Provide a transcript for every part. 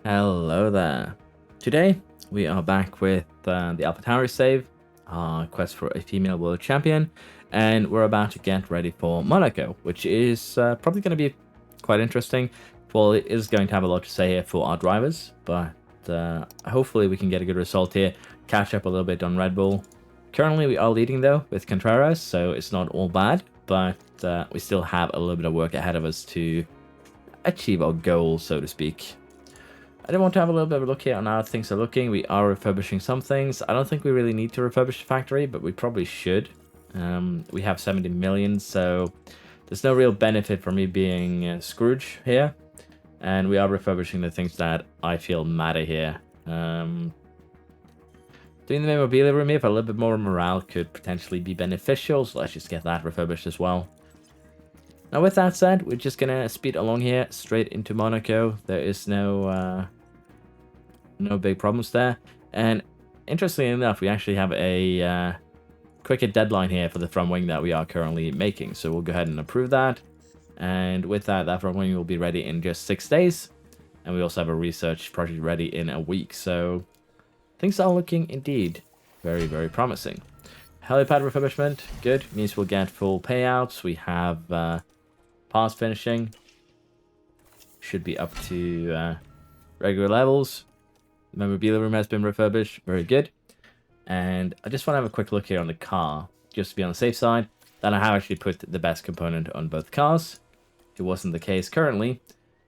Hello there. Today we are back with the Alpha Tauri save, our quest for a female world champion, and we're about to get ready for Monaco, which is probably going to be quite interesting. Well, it is going to have a lot to say here for our drivers, but hopefully we can get a good result here, catch up a little bit on Red Bull. Currently we are leading though with Contreras, so it's not all bad, but we still have a little bit of work ahead of us to achieve our goal, so to speak. I do want to have a little bit of a look here on how things are looking. We are refurbishing some things. I don't think we really need to refurbish the factory, but we probably should. We have 70 million, so there's no real benefit for me being Scrooge here. And we are refurbishing the things that I feel matter here. Doing the memorabilia room here for a little bit more morale could potentially be beneficial, so let's just get that refurbished as well. Now with that said, we're just gonna speed along here straight into Monaco. There is no big problems there. And interestingly enough, we actually have a quicker deadline here for the front wing that we are currently making. So we'll go ahead and approve that. And with that, that front wing will be ready in just 6 days. And we also have a research project ready in a week. So things are looking indeed very, very promising. Helipad refurbishment, good. Means we'll get full payouts. We have pass finishing. Should be up to regular levels. The memorabilia room has been refurbished. Very good. And I just want to have a quick look here on the car, just to be on the safe side, that I have actually put the best component on both cars. It wasn't the case currently.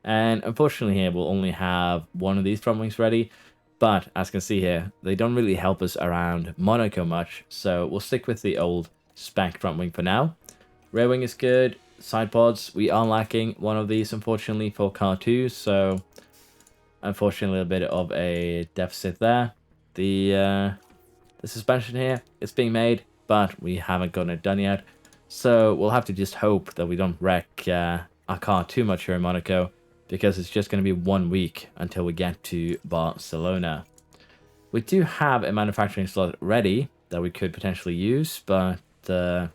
And unfortunately here, we'll only have one of these front wings ready. But as you can see here, they don't really help us around Monaco much. So we'll stick with the old spec front wing for now. Rear wing is good. Side pods, we are lacking one of these, unfortunately, for car 2. So unfortunately, a little bit of a deficit there. The suspension here, it's being made, but we haven't gotten it done yet. So we'll have to just hope that we don't wreck our car too much here in Monaco, because it's just going to be 1 week until we get to Barcelona. We do have a manufacturing slot ready that we could potentially use, but I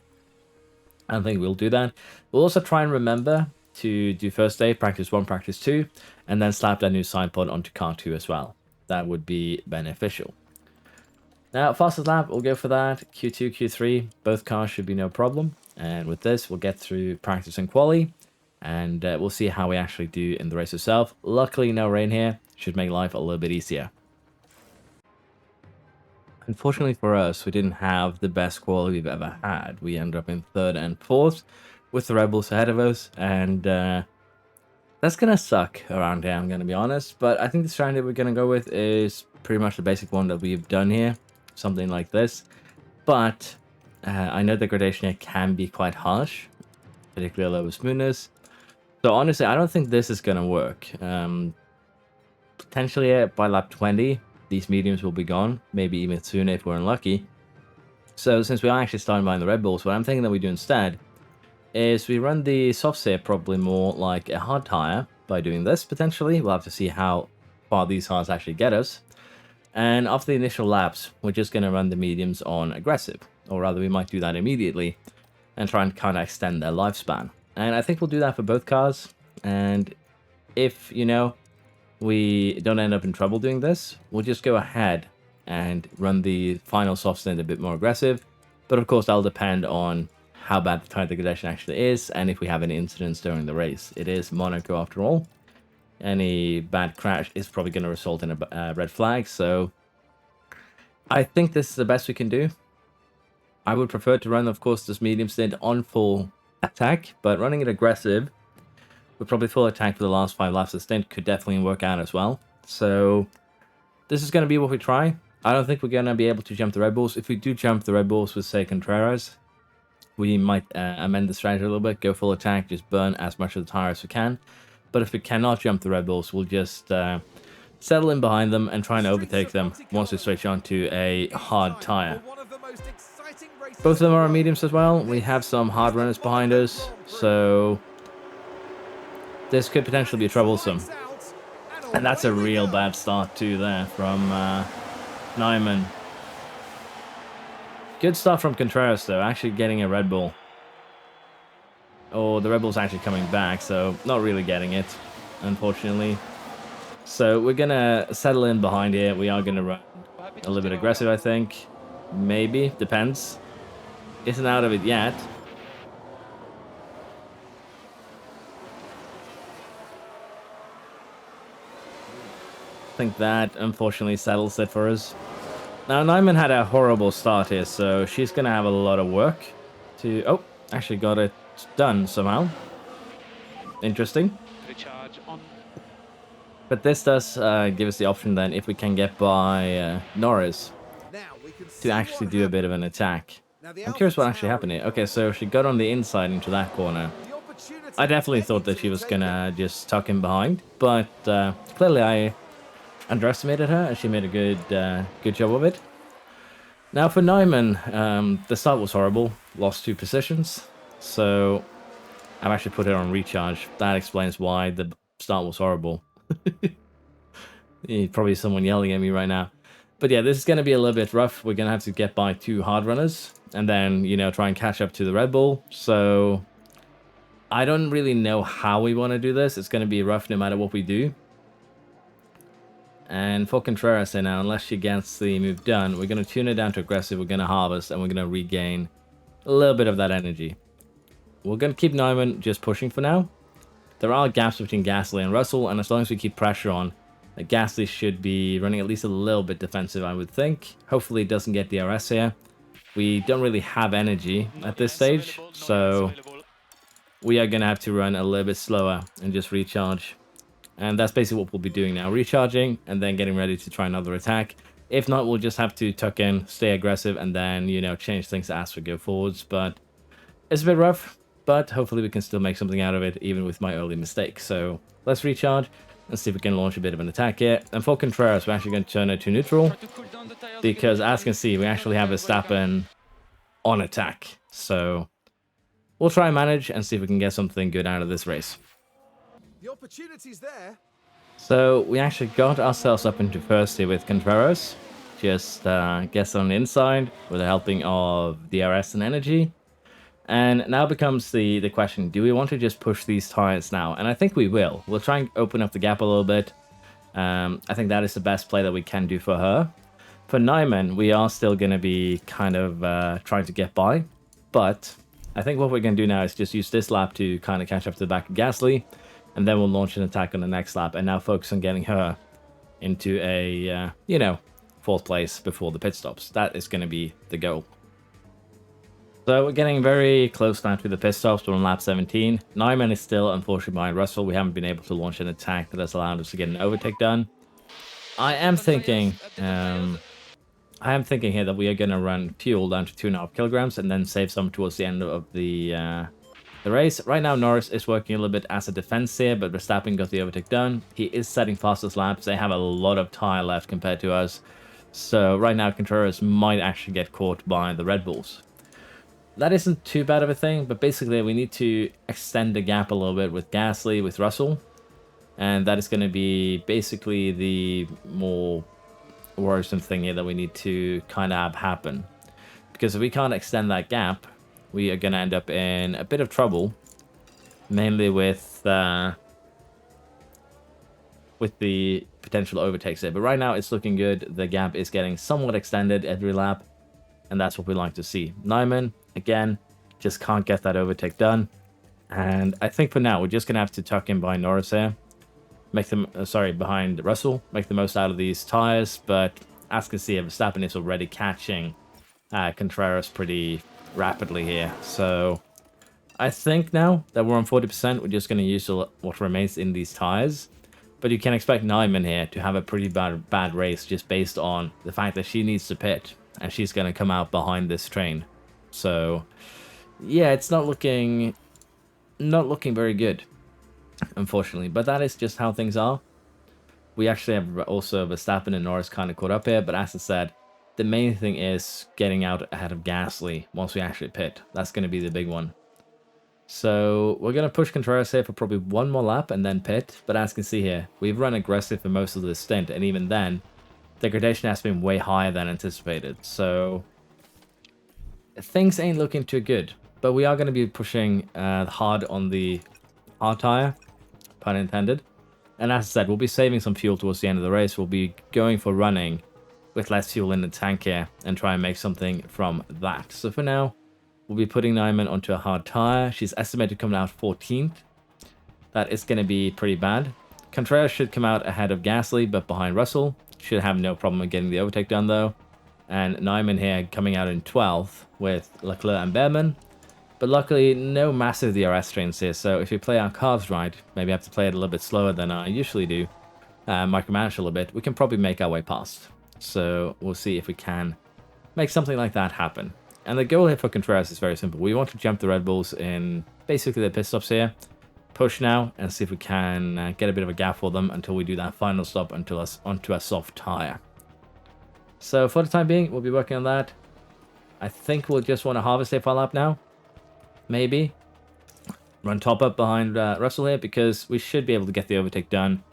don't think we'll do that. We'll also try and remember to do first day, practice 1, practice 2, and then slap that new side pod onto car 2 as well. That would be beneficial. Now, fastest lap, we'll go for that. Q2, Q3, both cars should be no problem. And with this, we'll get through practice and quali, and we'll see how we actually do in the race itself. Luckily, no rain here. Should make life a little bit easier. Unfortunately for us, we didn't have the best quality we've ever had. We ended up in 3rd and 4th with the Red Bulls ahead of us, and that's going to suck around here, I'm going to be honest. But I think the strategy we're going to go with is pretty much the basic one that we've done here, something like this. But I know the gradation here can be quite harsh, particularly low smoothness. So honestly, I don't think this is going to work. Potentially by lap 20, these mediums will be gone, maybe even sooner if we're unlucky. So since we are actually starting behind the Red Bulls, what I'm thinking that we do instead is we run the softs here probably more like a hard tire by doing this potentially. We'll have to see how far these hards actually get us. And after the initial laps, we're just going to run the mediums on aggressive. Or rather, we might do that immediately and try and kind of extend their lifespan. And I think we'll do that for both cars. And if, you know, we don't end up in trouble doing this, we'll just go ahead and run the final soft stint a bit more aggressive. But of course, that'll depend on how bad the tire degradation actually is and if we have any incidents during the race. It is Monaco after all. Any bad crash is probably going to result in a red flag. So I think this is the best we can do. I would prefer to run, of course, this medium stint on full attack, but running it aggressive with probably full attack for the last 5 laps of the stint could definitely work out as well. So this is going to be what we try. I don't think we're going to be able to jump the Red Bulls. If we do jump the Red Bulls with, say, Contreras, we might amend the strategy a little bit, go full attack, just burn as much of the tire as we can. But if we cannot jump the Red Bulls, we'll just settle in behind them and try and overtake them once we switch on to a hard tire. Both of them are on mediums as well. We have some hard runners behind us, so this could potentially be troublesome. And that's a real bad start too there from Nyman. Good stuff from Contreras though, actually getting a Red Bull. Oh, the Red Bull's actually coming back, so not really getting it, unfortunately. So we're gonna settle in behind here. We are gonna run a little bit aggressive, I think. Maybe, depends. Isn't out of it yet. I think that unfortunately settles it for us. Now, Nyman had a horrible start here, so she's gonna have a lot of work to... Oh, actually got it done somehow. Interesting. But this does give us the option then, if we can get by Norris, to actually do a bit of an attack. I'm curious what actually happened here. Okay, so she got on the inside into that corner. I definitely thought that she was gonna just tuck in behind, but clearly I underestimated her, and she made a good job of it. Now for Nyman, the start was horrible. Lost 2 positions, so I've actually put it on recharge. That explains why the start was horrible. Probably someone yelling at me right now. But yeah, this is going to be a little bit rough. We're going to have to get by 2 hard runners and then, you know, try and catch up to the Red Bull. So I don't really know how we want to do this. It's going to be rough no matter what we do. And for Contreras now, unless she gets the move done, we're going to tune it down to aggressive. We're going to harvest and we're going to regain a little bit of that energy. We're going to keep Nyman just pushing for now. There are gaps between Gasly and Russell, and as long as we keep pressure on, Gasly should be running at least a little bit defensive, I would think. Hopefully it doesn't get DRS here. We don't really have energy at this stage, so we are going to have to run a little bit slower and just recharge. And that's basically what we'll be doing now, recharging and then getting ready to try another attack. If not, we'll just have to tuck in, stay aggressive, and then, you know, change things as we go forwards. But it's a bit rough, but hopefully we can still make something out of it, even with my early mistake. So let's recharge and see if we can launch a bit of an attack here. And for Contreras, we're actually going to turn it to neutral, because as you can see, we actually have Verstappen on attack. So we'll try and manage and see if we can get something good out of this race. The opportunity's there. So we actually got ourselves up into first here with Contreras. Just gets on the inside with the helping of DRS and energy. And now becomes the question, do we want to just push these tires now? And I think we will. We'll try and open up the gap a little bit. I think that is the best play that we can do for her. For Nyman, we are still going to be kind of trying to get by. But I think what we're going to do now is just use this lap to kind of catch up to the back of Gasly. And then we'll launch an attack on the next lap. And now focus on getting her into a, you know, 4th place before the pit stops. That is going to be the goal. So we're getting very close now to the pit stops. We're on lap 17. Nyman is still, unfortunately, behind Russell. We haven't been able to launch an attack that has allowed us to get an overtake done. I am thinking here that we are going to run fuel down to 2.5 kilograms and then save some towards the end of the race. Right now, Norris is working a little bit as a defense here, but Verstappen got the overtake done. He is setting fastest laps. They have a lot of tire left compared to us. So right now, Contreras might actually get caught by the Red Bulls. That isn't too bad of a thing, but basically we need to extend the gap a little bit with Gasly, with Russell. And that is going to be basically the more worrisome thing here that we need to kind of have happen. Because if we can't extend that gap, we are going to end up in a bit of trouble. Mainly with the potential overtakes there. But right now it's looking good. The gap is getting somewhat extended every lap. And that's what we like to see. Nyman, again, just can't get that overtake done. And I think for now, we're just going to have to tuck in behind Norris here. Make them, behind Russell. Make the most out of these tires. But as you can see, Verstappen is already catching Contreras pretty rapidly here. So I think now that we're on 40%, we're just going to use what remains in these tires. But you can expect Nyman here to have a pretty bad race just based on the fact that she needs to pit. And she's going to come out behind this train. So, yeah, it's not looking very good, unfortunately. But that is just how things are. We actually have also Verstappen and Norris kind of caught up here. But as I said, the main thing is getting out ahead of Gasly once we actually pit. That's going to be the big one. So, we're going to push Contreras here for probably one more lap and then pit. But as you can see here, we've run aggressive for most of this stint. And even then, degradation has been way higher than anticipated, so things ain't looking too good. But we are going to be pushing hard on the hard tire, pun intended. And as I said, we'll be saving some fuel towards the end of the race. We'll be going for running with less fuel in the tank here and try and make something from that. So for now, we'll be putting Nyman onto a hard tire. She's estimated coming out 14th. That is going to be pretty bad. Contreras should come out ahead of Gasly, but behind Russell. Should have no problem with getting the overtake done, though. And Nyman here coming out in 12th with Leclerc and Behrman. But luckily, no massive DRS trains here, so if we play our cards right, maybe have to play it a little bit slower than I usually do, micromanage a little bit, we can probably make our way past. So we'll see if we can make something like that happen. And the goal here for Contreras is very simple. We want to jump the Red Bulls in basically the pit stops here, push now, and see if we can get a bit of a gap for them until we do that final stop onto a soft tire. So for the time being, we'll be working on that. I think we'll just want to harvest a full lap now. Maybe. Run top up behind Russell here because we should be able to get the overtake done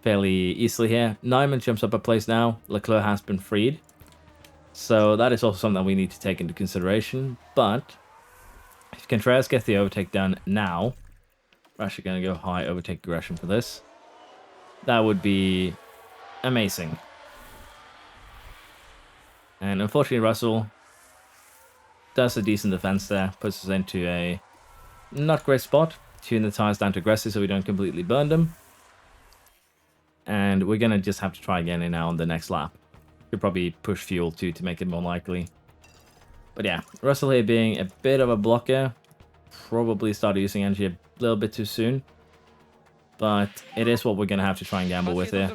fairly easily here. Nyman jumps up a place now. Leclerc has been freed. So that is also something that we need to take into consideration. But if Contreras gets the overtake done now, we're actually going to go high overtake aggression for this. That would be amazing. And unfortunately, Russell does a decent defense there. Puts us into a not great spot. Tune the tires down to aggressive so we don't completely burn them. And we're going to just have to try again now on the next lap. Could probably push fuel too to make it more likely. But yeah, Russell here being a bit of a blocker. Probably started using energy a little bit too soon. But it is what we're going to have to try and gamble with here.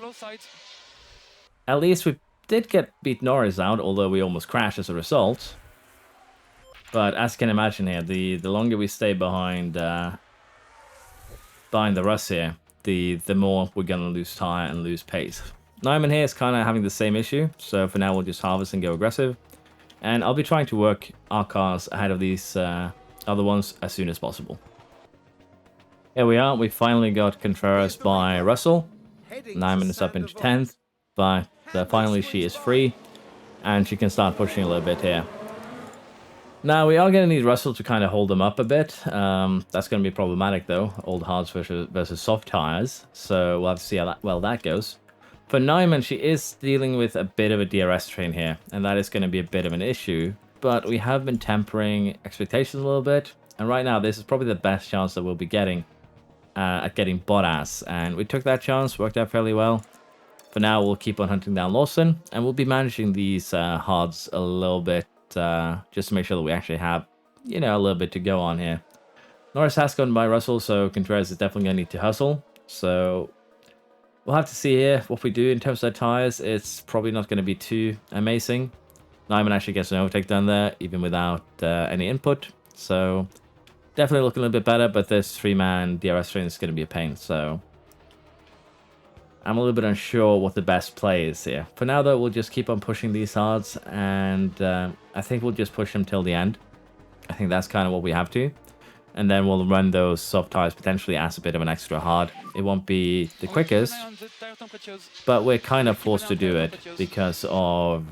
At least we did beat Norris out, although we almost crashed as a result. But as you can imagine here, the longer we stay behind the Russ here, the more we're going to lose tire and lose pace. Nyman here is kind of having the same issue, so for now we'll just harvest and go aggressive. And I'll be trying to work our cars ahead of these other ones as soon as possible. Here we are, we finally got Contreras by Russell. Nyman is up into 10th, but finally she is free, and she can start pushing a little bit here. Now, we are going to need Russell to kind of hold them up a bit. That's going to be problematic, though. Old hards versus soft tires. So we'll have to see how that goes. For Nyman, she is dealing with a bit of a DRS train here. And that is going to be a bit of an issue. But we have been tempering expectations a little bit. And right now, this is probably the best chance that we'll be getting at getting Bottas. And we took that chance. Worked out fairly well. For now, we'll keep on hunting down Lawson. And we'll be managing these hards a little bit. Just to make sure that we actually have, a little bit to go on here. Norris has gone by Russell, so Contreras is definitely going to need to hustle. So we'll have to see here what we do in terms of the tires. It's probably not going to be too amazing. Nyman actually gets an overtake done there, even without any input. So definitely looking a little bit better, but this 3-man DRS train is going to be a pain. So I'm a little bit unsure what the best play is here. For now, though, we'll just keep on pushing these hards, and I think we'll just push them till the end. I think that's kind of what we have to. And then we'll run those soft tires potentially as a bit of an extra hard. It won't be the quickest, but we're kind of forced to do it because of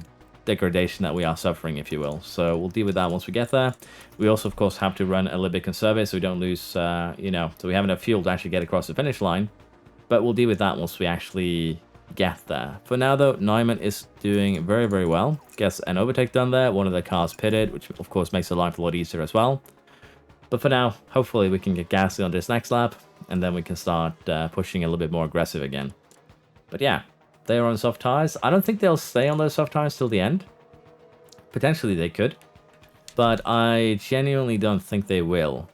degradation that we are suffering, if you will. So we'll deal with that once we get there. We also, of course, have to run a little bit conservative so we don't lose, so we have enough fuel to actually get across the finish line. But we'll deal with that once we actually get there. For now, though, Nyman is doing very, very well. Gets an overtake done there. One of the cars pitted, which, of course, makes the life a lot easier as well. But for now, hopefully we can get Gasly on this next lap, and then we can start pushing a little bit more aggressive again. But yeah, they are on soft tires. I don't think they'll stay on those soft tires till the end. Potentially they could. But I genuinely don't think they will.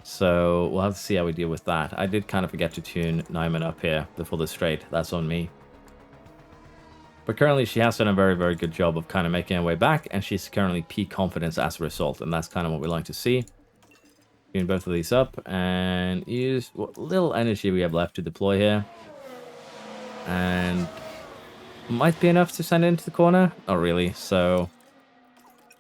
So we'll have to see how we deal with that. I did kind of forget to tune Nyman up here before the straight. That's on me. But currently she has done a very, very good job of kind of making her way back. And she's currently peak confidence as a result. And that's kind of what we like to see. Tune both of these up and use what little energy we have left to deploy here. And might be enough to send it into the corner. Not really. So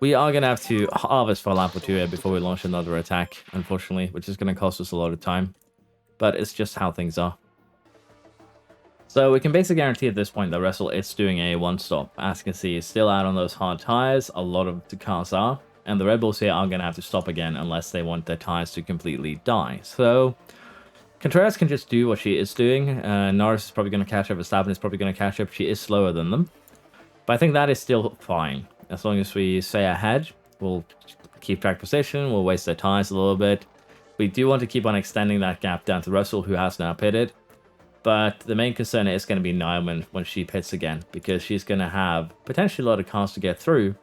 we are going to have to harvest for a lap or two here before we launch another attack, unfortunately, which is going to cost us a lot of time. But it's just how things are. So we can basically guarantee at this point that Russell is doing a one-stop. As you can see, he's still out on those hard tires. A lot of the cars are. And the Red Bulls here are going to have to stop again unless they want their tires to completely die. So Contreras can just do what she is doing. Norris is probably going to catch up. Verstappen is probably going to catch up. She is slower than them. But I think that is still fine. As long as we stay ahead, we'll keep track position. We'll waste their tires a little bit. We do want to keep on extending that gap down to Russell, who has now pitted. But the main concern is going to be Nyman when she pits again, because she's going to have potentially a lot of cars to get through.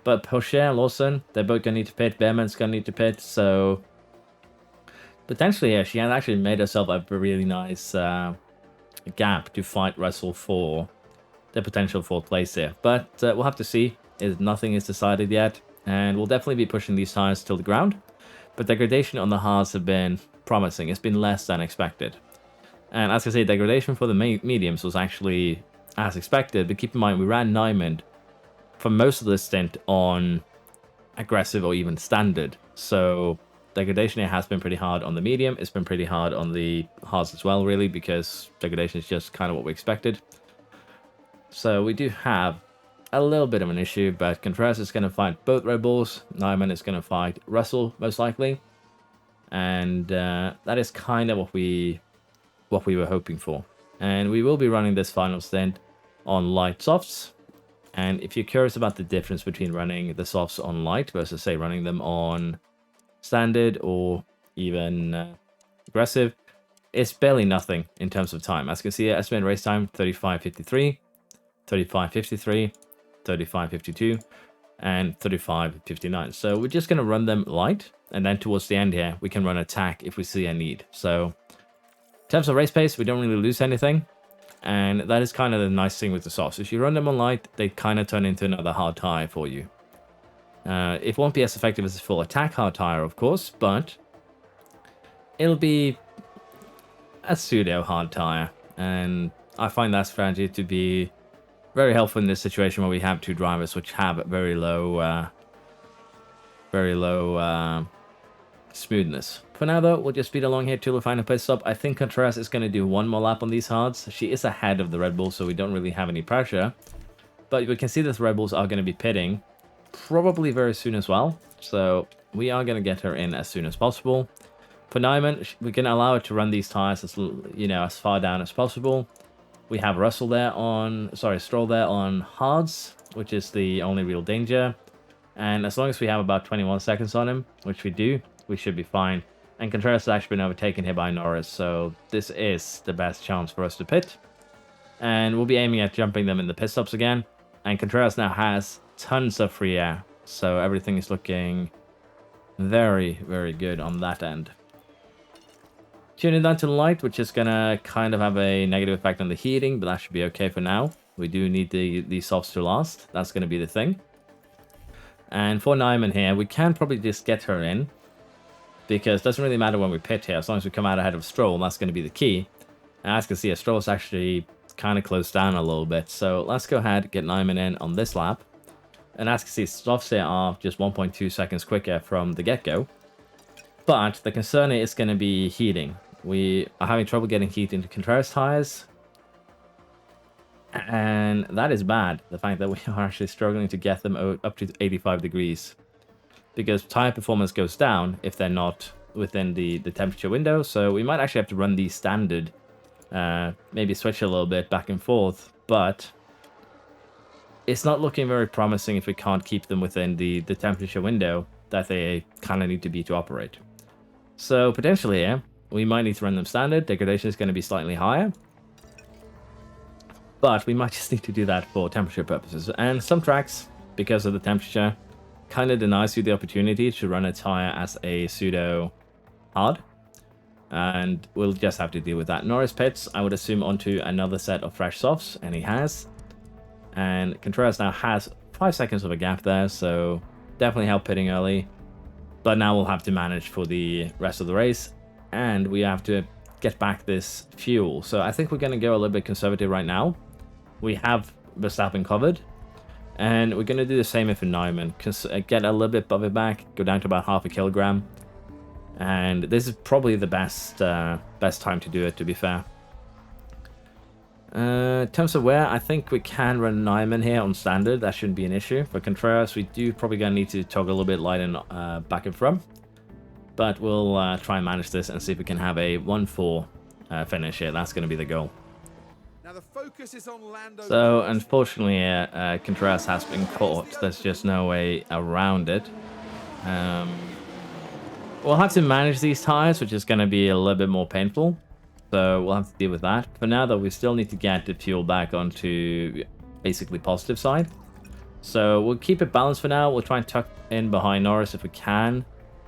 But Pocher and Lawson, they're both going to need to pit. Behrman's going to need to pit. So potentially, yeah, she has actually made herself a really nice gap to fight Russell for the potential fourth place here. But we'll have to see. Nothing is decided yet. And we'll definitely be pushing these tires till the ground. But degradation on the hards have been promising. It's been less than expected. And as I say, degradation for the mediums was actually as expected. But keep in mind, we ran Nyman for most of the stint on aggressive or even standard. So degradation here has been pretty hard on the medium. It's been pretty hard on the hards as well, really, because degradation is just kind of what we expected. So we do have a little bit of an issue, but Contreras is going to fight both Red Bulls. Nyman is going to fight Russell, most likely. And that is kind of what we were hoping for. And we will be running this final stint on light softs. And if you're curious about the difference between running the softs on light versus, say, running them on standard or even aggressive, it's barely nothing in terms of time. As you can see, estimated race time 35:53, 35:53, 35:52, and 35:59. So we're just going to run them light, and then towards the end here, we can run attack if we see a need. So in terms of race pace, we don't really lose anything. And that is kind of the nice thing with the softs. If you run them on light, they kind of turn into another hard tire for you. It won't be as effective as a full attack hard tire, of course, but it'll be a pseudo hard tire. And I find that strategy to be very helpful in this situation where we have two drivers which have very low smoothness. For now, though, we'll just speed along here till the final pit stop. I think Contreras is going to do one more lap on these hards. She is ahead of the Red Bull, so we don't really have any pressure. But we can see that the Red Bulls are going to be pitting probably very soon as well. So we are going to get her in as soon as possible. For Nyman, we can allow her to run these tires as far down as possible. We have Stroll there on hards, which is the only real danger. And as long as we have about 21 seconds on him, which we do, we should be fine. And Contreras has actually been overtaken here by Norris, so this is the best chance for us to pit. And we'll be aiming at jumping them in the pit stops again. And Contreras now has tons of free air, so everything is looking very, very good on that end. Tuning down to the light, which is going to kind of have a negative effect on the heating, but that should be okay for now. We do need the softs to last. That's going to be the thing. And for Nyman here, we can probably just get her in, because it doesn't really matter when we pit here. As long as we come out ahead of Stroll, that's going to be the key. And as you can see, Stroll's actually kind of closed down a little bit. So let's go ahead and get Nyman in on this lap. And as you can see, softs here are just 1.2 seconds quicker from the get-go. But the concern is going to be heating. We are having trouble getting heat into Contreras tires. And that is bad, the fact that we are actually struggling to get them up to 85 degrees. Because tire performance goes down if they're not within the temperature window. So we might actually have to run these standard, maybe switch a little bit back and forth. But it's not looking very promising if we can't keep them within the temperature window that they kind of need to be to operate. So potentially here, we might need to run them standard. Degradation is going to be slightly higher. But we might just need to do that for temperature purposes. And some tracks, because of the temperature, kind of denies you the opportunity to run a tire as a pseudo hard. And we'll just have to deal with that. Norris pits, I would assume, onto another set of fresh softs, and he has. And Contreras now has 5 seconds of a gap there, so definitely help pitting early. But now we'll have to manage for the rest of the race, and we have to get back this fuel. So I think we're going to go a little bit conservative right now. We have Verstappen covered. And we're going to do the same for Nyman. Get a little bit above it back. Go down to about 0.5 kilogram. And this is probably the best time to do it, to be fair. In terms of wear, I think we can run Nyman here on standard. That shouldn't be an issue. For Contreras, we do probably going to need to toggle a little bit light and back and front. But we'll try and manage this and see if we can have a 1-4 finish here. That's going to be the goal. Now the focus is on Lando. So, unfortunately, Contreras has been caught. There's just no way around it. We'll have to manage these tires, which is going to be a little bit more painful. So we'll have to deal with that. For now, though, we still need to get the fuel back onto basically positive side. So we'll keep it balanced for now. We'll try and tuck in behind Norris if we can.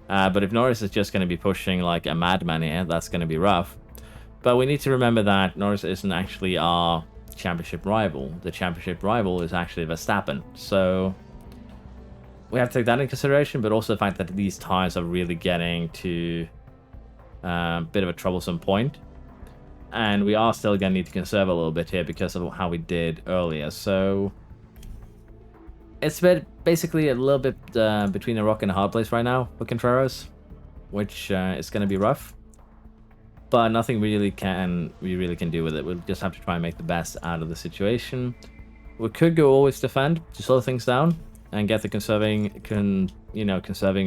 But if Norris is just going to be pushing like a madman here, that's going to be rough. But we need to remember that Norris isn't actually our championship rival. The championship rival is actually Verstappen. So we have to take that into consideration, but also the fact that these tires are really getting to a bit of a troublesome point. And we are still going to need to conserve a little bit here because of how we did earlier. So it's basically a little bit between a rock and a hard place right now for Contreras, which is going to be rough. But nothing we really can do with it. We'll just have to try and make the best out of the situation. We could go always defend to slow things down and get the conserving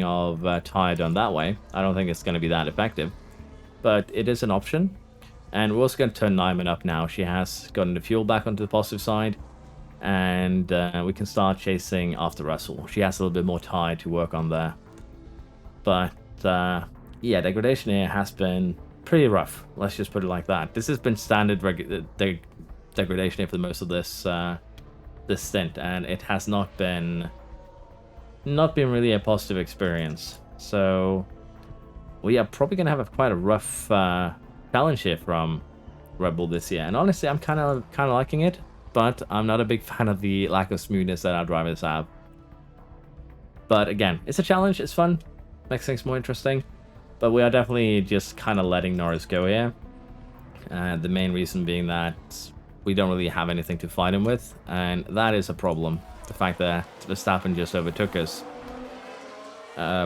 of tire done that way. I don't think it's going to be that effective, but it is an option. And we're also going to turn Nyman up now. She has gotten the fuel back onto the positive side, and we can start chasing after Russell. She has a little bit more tire to work on there. But yeah, degradation here has been pretty rough. Let's just put it like that. This has been standard degradation here for most of this this stint, and it has not been really a positive experience. So we are probably going to have quite a rough challenge here from Red Bull this year. And honestly, I'm kind of liking it, but I'm not a big fan of the lack of smoothness that our drivers have. But again, it's a challenge. It's fun. Makes things more interesting. But we are definitely just kind of letting Norris go here. The main reason being that we don't really have anything to fight him with, and that is a problem. The fact that Verstappen just overtook us.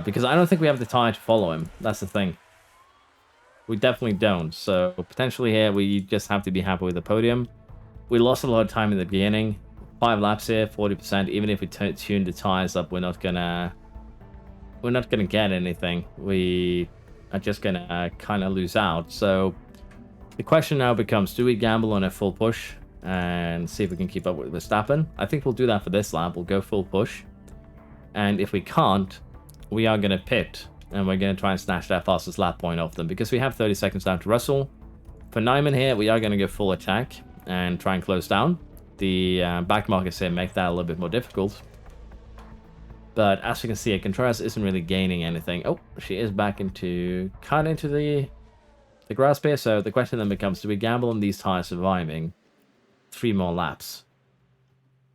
Because I don't think we have the tire to follow him. That's the thing. We definitely don't. So potentially here, we just have to be happy with the podium. We lost a lot of time in the beginning. 5 laps here, 40%. Even if we tune the tires up, we're not gonna get anything. We are just gonna kind of lose out. So the question now becomes, do we gamble on a full push and see if we can keep up with Verstappen? I think we'll do that for this lap. We'll go full push. And if we can't, we are going to pit. And we're going to try and snatch that fastest lap point off them. Because we have 30 seconds down to Russell. For Nyman here, we are going to go full attack and try and close down. The back markers here make that a little bit more difficult. But as you can see, Contreras isn't really gaining anything. Oh, she is back into the grasp here. So the question then becomes, do we gamble on these tires surviving 3 more laps?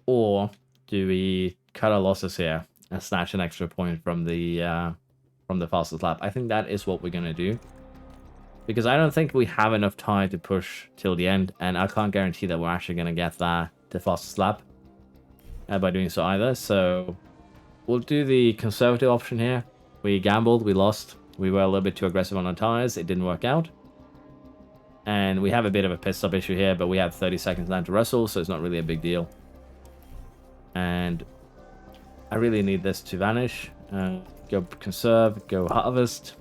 Or do we cut our losses here and snatch an extra point from the fastest lap? I think that is what we're going to do. Because I don't think we have enough time to push till the end. And I can't guarantee that we're actually going to get the fastest lap by doing so either. So we'll do the conservative option here. We gambled, we lost. We were a little bit too aggressive on our tires. It didn't work out. And we have a bit of a pit stop issue here, but we have 30 seconds down to Russell, so it's not really a big deal. And I really need this to vanish. Go conserve, go harvest,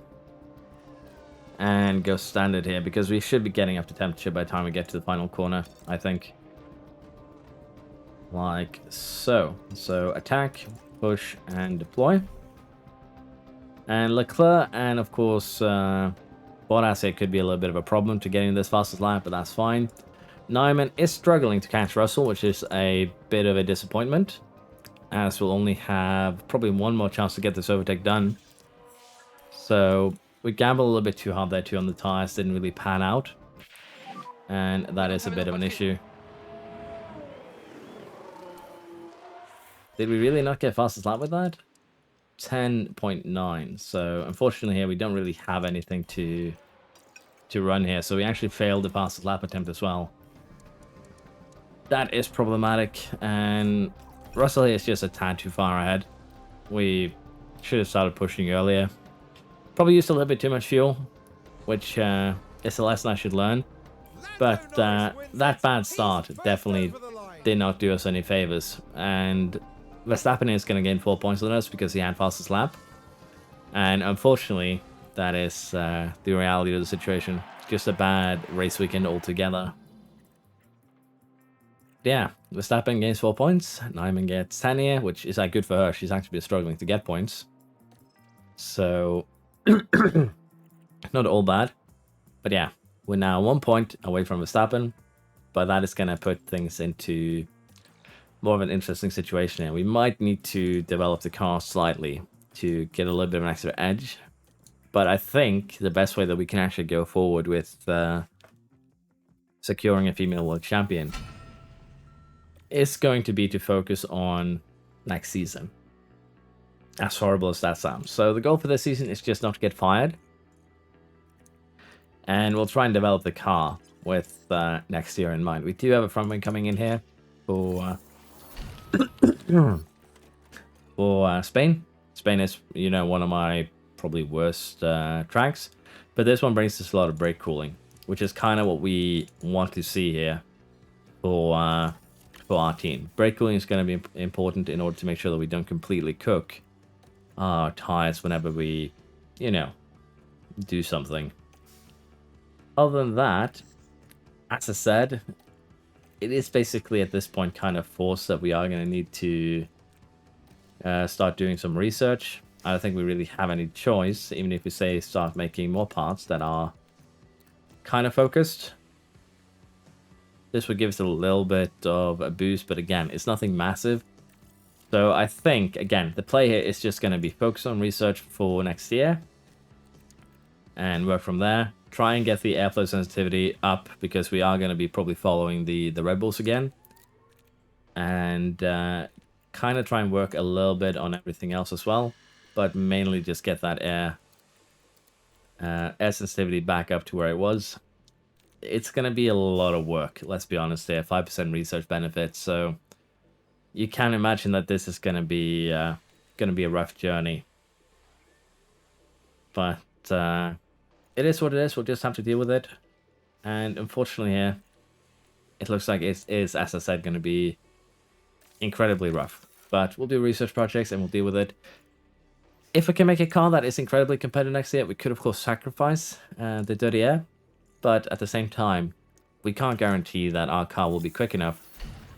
and go standard here, because we should be getting up to temperature by the time we get to the final corner, I think. Like so. So attack, push, and deploy. And Leclerc, and of course, Bottas here could be a little bit of a problem to getting this fastest lap, but that's fine. Nyman is struggling to catch Russell, which is a bit of a disappointment, as we'll only have probably 1 more chance to get this overtake done. So we gambled a little bit too hard there too on the tires, didn't really pan out, and that is a bit of an issue. Did we really not get fastest lap with that? 10.9. So unfortunately here we don't really have anything to run here, so we actually failed the fastest lap attempt as well. That is problematic, and Russell here is just a tad too far ahead. We should have started pushing earlier. Probably used a little bit too much fuel, which is a lesson I should learn. But that bad start definitely did not do us any favors, and Verstappen is going to gain 4 points on us because he had fastest lap. And unfortunately, That is the reality of the situation. Just a bad race weekend altogether. Yeah, Verstappen gains 4 points. Nyman gets 10 here, which is good for her. She's actually been struggling to get points. So, not all bad. But yeah, we're now 1 point away from Verstappen. But that is going to put things into more of an interesting situation here. We might need to develop the car slightly to get a little bit of an extra edge. But I think the best way that we can actually go forward with securing a female world champion is going to be to focus on next season. As horrible as that sounds. So the goal for this season is just not to get fired. And we'll try and develop the car with next year in mind. We do have a front wing coming in here for Spain. Spain is, one of my probably worst tracks. But this one brings us a lot of brake cooling, which is kind of what we want to see here for our team. Brake cooling is going to be important in order to make sure that we don't completely cook our tires whenever we, do something. Other than that, as I said, it is basically at this point kind of forced that we are going to need to start doing some research. I don't think we really have any choice, even if we say start making more parts that are kind of focused. This would give us a little bit of a boost, but again, it's nothing massive. So I think, again, the play here is just going to be focused on research for next year. And work from there. Try and get the airflow sensitivity up, because we are going to be probably following the Red Bulls again. And kind of try and work a little bit on everything else as well. But mainly just get that air sensitivity back up to where it was. It's going to be a lot of work, let's be honest here. 5% research benefits, so you can imagine that this is going to be a rough journey. But it is what it is. We'll just have to deal with it. And unfortunately here, it looks like it is, as I said, going to be incredibly rough. But we'll do research projects and we'll deal with it. If we can make a car that is incredibly competitive next year, we could, of course, sacrifice the dirty air. But at the same time, we can't guarantee that our car will be quick enough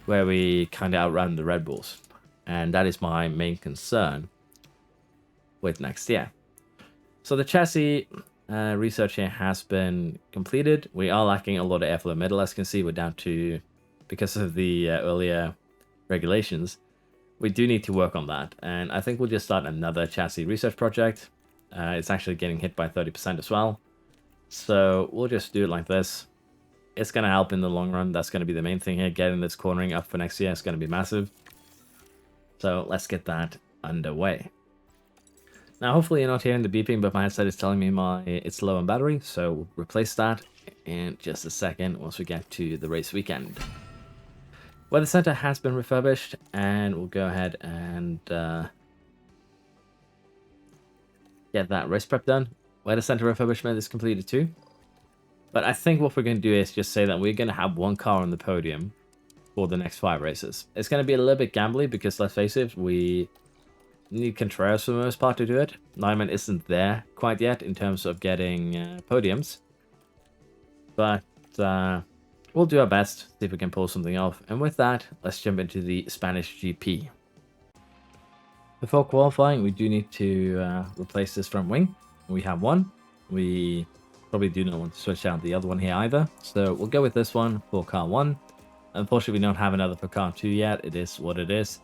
where we kind of outrun the Red Bulls. And that is my main concern with next year. So the chassis research here has been completed. We are lacking a lot of airflow middle, as you can see. We're down to, because of the earlier regulations, we do need to work on that. And I think we'll just start another chassis research project. It's actually getting hit by 30% as well. So we'll just do it like this. It's going to help in the long run. That's going to be the main thing here. Getting this cornering up for next year is going to be massive. So let's get that underway. Now, hopefully you're not hearing the beeping, but my headset is telling me it's low on battery. So we'll replace that in just a second once we get to the race weekend. Weather Center has been refurbished, and we'll go ahead and get that race prep done. Weather Center refurbishment is completed too. But I think what we're going to do is just say that we're going to have one car on the podium for the next 5 races. It's going to be a little bit gambly because, let's face it, we need Contreras for the most part to do it. Nyman isn't there quite yet in terms of getting podiums. But we'll do our best, see if we can pull something off. And with that, let's jump into the Spanish GP. Before qualifying, we do need to replace this front wing. We have one. We probably do not want to switch out the other one here either. So we'll go with this one for car 1. Unfortunately, we don't have another for car 2 yet. It is what it is.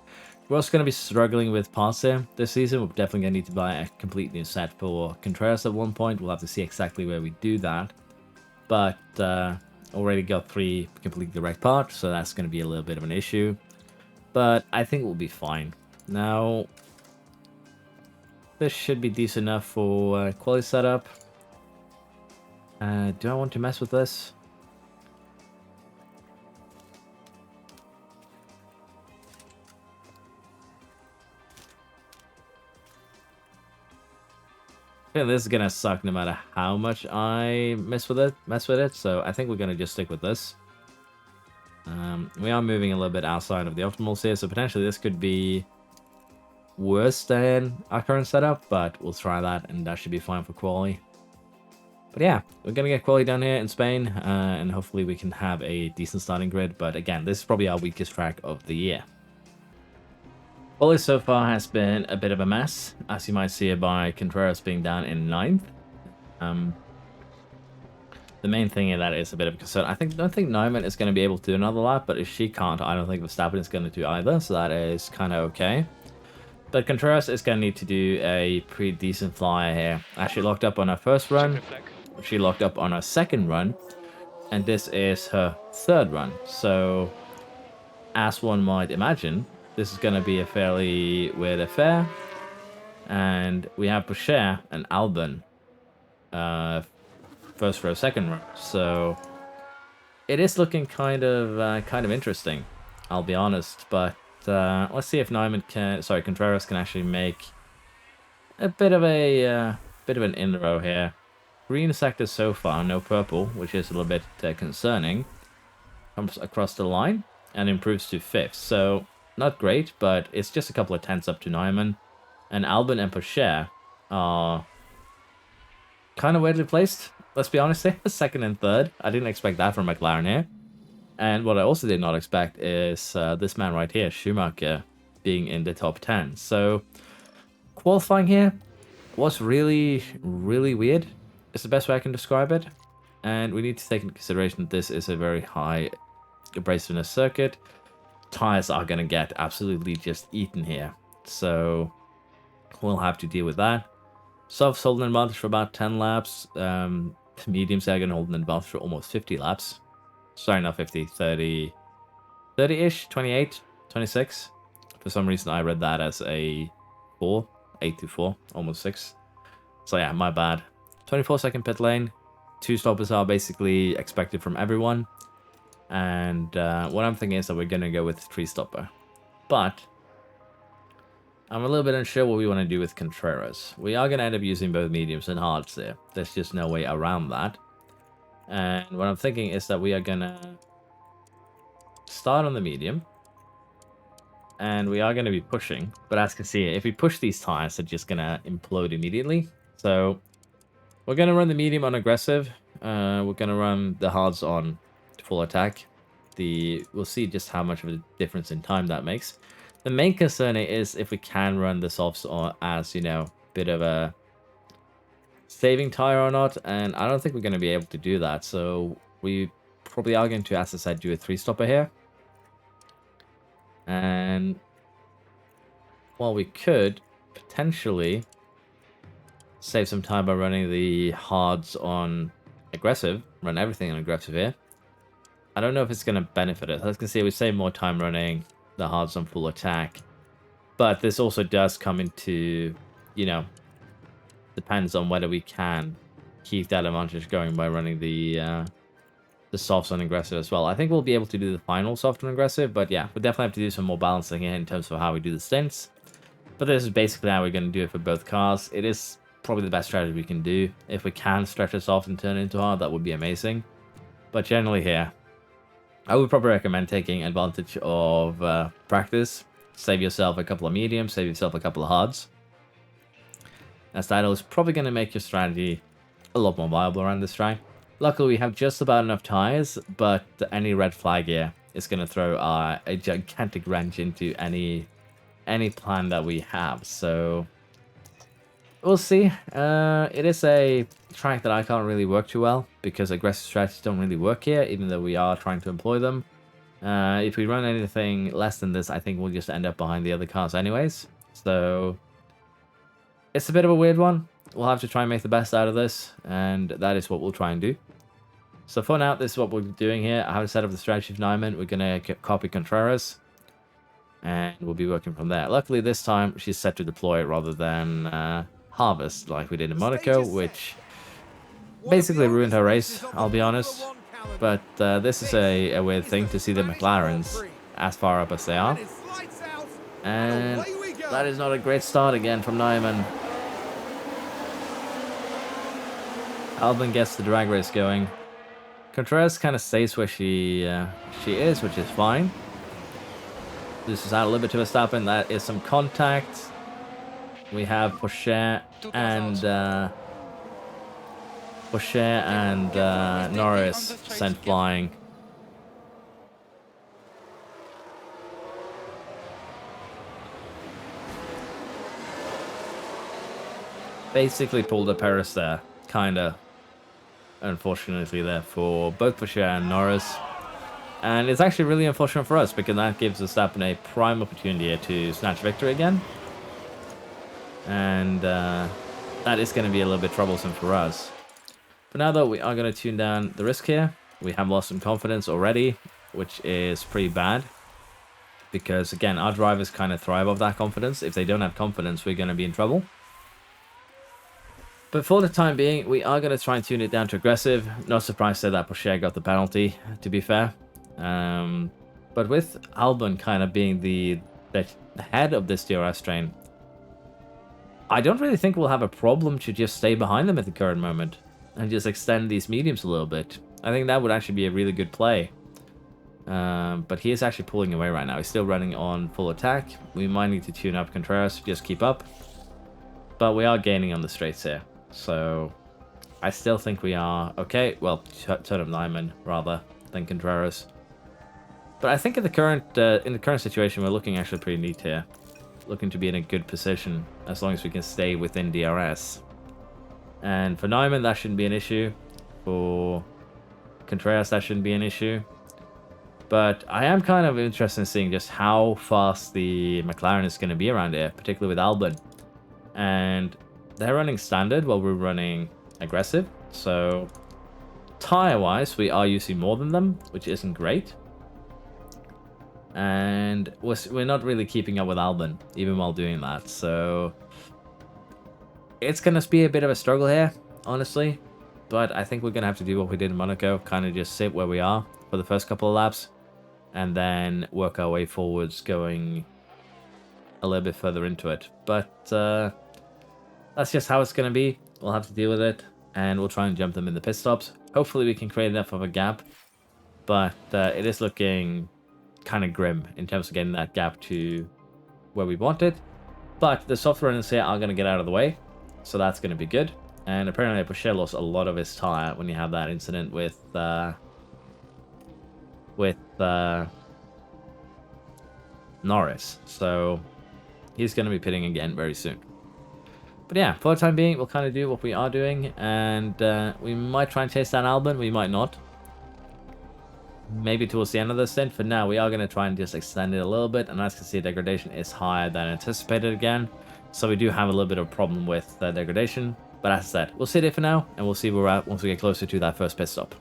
We're also going to be struggling with parts here this season. We're definitely going to need to buy a complete new set for Contreras at one point. We'll have to see exactly where we do that. But already got 3 completely direct parts, so that's going to be a little bit of an issue. But I think we'll be fine. Now, this should be decent enough for quality setup. Do I want to mess with this? Yeah, this is gonna suck no matter how much I mess with it. So I think we're gonna just stick with this. We are moving a little bit outside of the optimals here, so potentially this could be worse than our current setup, but we'll try that, and that should be fine for quality. But yeah, we're going to get quality down here in Spain, and hopefully we can have a decent starting grid. But again, this is probably our weakest track of the year. Quality so far has been a bit of a mess, as you might see by Contreras being down in 9th. The main thing in that is a bit of a concern. I don't think Neumann is going to be able to do another lap, but if she can't, I don't think Verstappen is going to do either, so that is kind of okay. But Contreras is going to need to do a pretty decent flyer here. Actually locked up on her first run, she locked up on her second run, and this is her third run. So, as one might imagine, this is going to be a fairly weird affair. And we have Boucher and Albon first row, second row. So it is looking kind of interesting, I'll be honest. But let's see if Contreras can actually make a bit of an in-row here. Green sector so far, no purple, which is a little bit concerning. Comes across the line and improves to 5th. So not great, but it's just a couple of tenths up to Neumann. And Albon and Pocher are kind of weirdly placed. Let's be honest here, 2nd and 3rd. I didn't expect that from McLaren here. And what I also did not expect is this man right here, Schumacher, being in the top 10. So qualifying here was really, really weird. It's the best way I can describe it. And we need to take into consideration that this is a very high abrasiveness circuit. Tires are going to get absolutely just eaten here. So we'll have to deal with that. Softs hold an advantage for about 10 laps. Mediums are going to hold an advantage for almost 50 laps. Sorry, not 50, 30... 30-ish? 28? 26? For some reason, I read that as a 4. 8 to 4. Almost 6. So yeah, my bad. 24-second pit lane. 2 stoppers are basically expected from everyone. And what I'm thinking is that we're going to go with 3 stopper. But I'm a little bit unsure what we want to do with Contreras. We are going to end up using both mediums and hards there. There's just no way around that. And what I'm thinking is that we are going to start on the medium. And we are going to be pushing. But as you can see, if we push these tires, they're just going to implode immediately. So we're going to run the medium on aggressive. We're going to run the hards on full attack. We'll see just how much of a difference in time that makes. The main concern is if we can run the softs on as, bit of a saving tire or not, and I don't think we're going to be able to do that. So we probably are going to, as I said, do a 3-stopper here. And while we could potentially save some time by running the hards on aggressive, run everything on aggressive here, I don't know if it's going to benefit us. As you can see, we save more time running the hards on full attack. But this also does come into, depends on whether we can keep that advantage going by running the softs on aggressive as well. I think we'll be able to do the final soft on aggressive, but yeah, we'll definitely have to do some more balancing here in terms of how we do the stints. But this is basically how we're going to do it for both cars. It is probably the best strategy we can do. If we can stretch it soft and turn it into hard, that would be amazing. But generally here, I would probably recommend taking advantage of practice. Save yourself a couple of mediums, save yourself a couple of hards. As that is probably going to make your strategy a lot more viable around this track. Luckily, we have just about enough tires, but any red flag here is going to throw a gigantic wrench into any plan that we have. So we'll see. It is a track that I can't really work too well because aggressive strategies don't really work here, even though we are trying to employ them. If we run anything less than this, I think we'll just end up behind the other cars anyways. So it's a bit of a weird one. We'll have to try and make the best out of this, and that is what we'll try and do. So for now, this is what we're doing here. I haven't set up the strategy of Nyman. We're going to copy Contreras, and we'll be working from there. Luckily, this time, she's set to deploy rather than harvest like we did in Monaco, which basically ruined her race, I'll be honest. But this is a weird thing to see the McLarens as far up as they are. And that is not a great start again from Nyman. Albon gets the drag race going. Contreras kind of stays where she is, which is fine. This is out a little bit to Verstappen. That is some contact. We have Pocher and Boucher and Norris sent flying. Basically pulled a Paris there, kinda. Unfortunately there for both Boucher and Norris. And it's actually really unfortunate for us because that gives Verstappen a prime opportunity here to snatch victory again. And that is going to be a little bit troublesome for us. But now though, we are going to tune down the risk here. We have lost some confidence already, which is pretty bad. Because again, our drivers kind of thrive off that confidence. If they don't have confidence, we're going to be in trouble. But for the time being, we are going to try and tune it down to aggressive. Not surprised that Boucher got the penalty, to be fair. But with Albon kind of being the head of this DRS train, I don't really think we'll have a problem to just stay behind them at the current moment and just extend these mediums a little bit. I think that would actually be a really good play. But he is actually pulling away right now. He's still running on full attack. We might need to tune up Contreras to just keep up. But we are gaining on the straights here. So I still think we are okay. Well, turn up Nyman rather than Contreras. But I think in the current situation, we're looking actually pretty neat here. Looking to be in a good position as long as we can stay within DRS. And for Nyman, that shouldn't be an issue. For Contreras, that shouldn't be an issue. But I am kind of interested in seeing just how fast the McLaren is going to be around here, particularly with Albon. And they're running standard while we're running aggressive. So tire-wise, we are using more than them, which isn't great. And we're not really keeping up with Albon, even while doing that. So it's going to be a bit of a struggle here, honestly. But I think we're going to have to do what we did in Monaco, kind of just sit where we are for the first couple of laps. And then work our way forwards, going a little bit further into it. But that's just how it's going to be. We'll have to deal with it. And we'll try and jump them in the pit stops. Hopefully we can create enough of a gap. But it is looking kind of grim in terms of getting that gap to where we want it. But the soft runners here are going to get out of the way. So that's going to be good. And apparently Boucher lost a lot of his tire when you have that incident with Norris. So he's going to be pitting again very soon. But yeah, for the time being, we'll kind of do what we are doing. And we might try and chase down Albon. We might not. Maybe towards the end of the stint. For now, we are going to try and just extend it a little bit. And as you can see, degradation is higher than anticipated again. So we do have a little bit of a problem with degradation. But as I said, we'll sit here for now. And we'll see where we're at once we get closer to that first pit stop.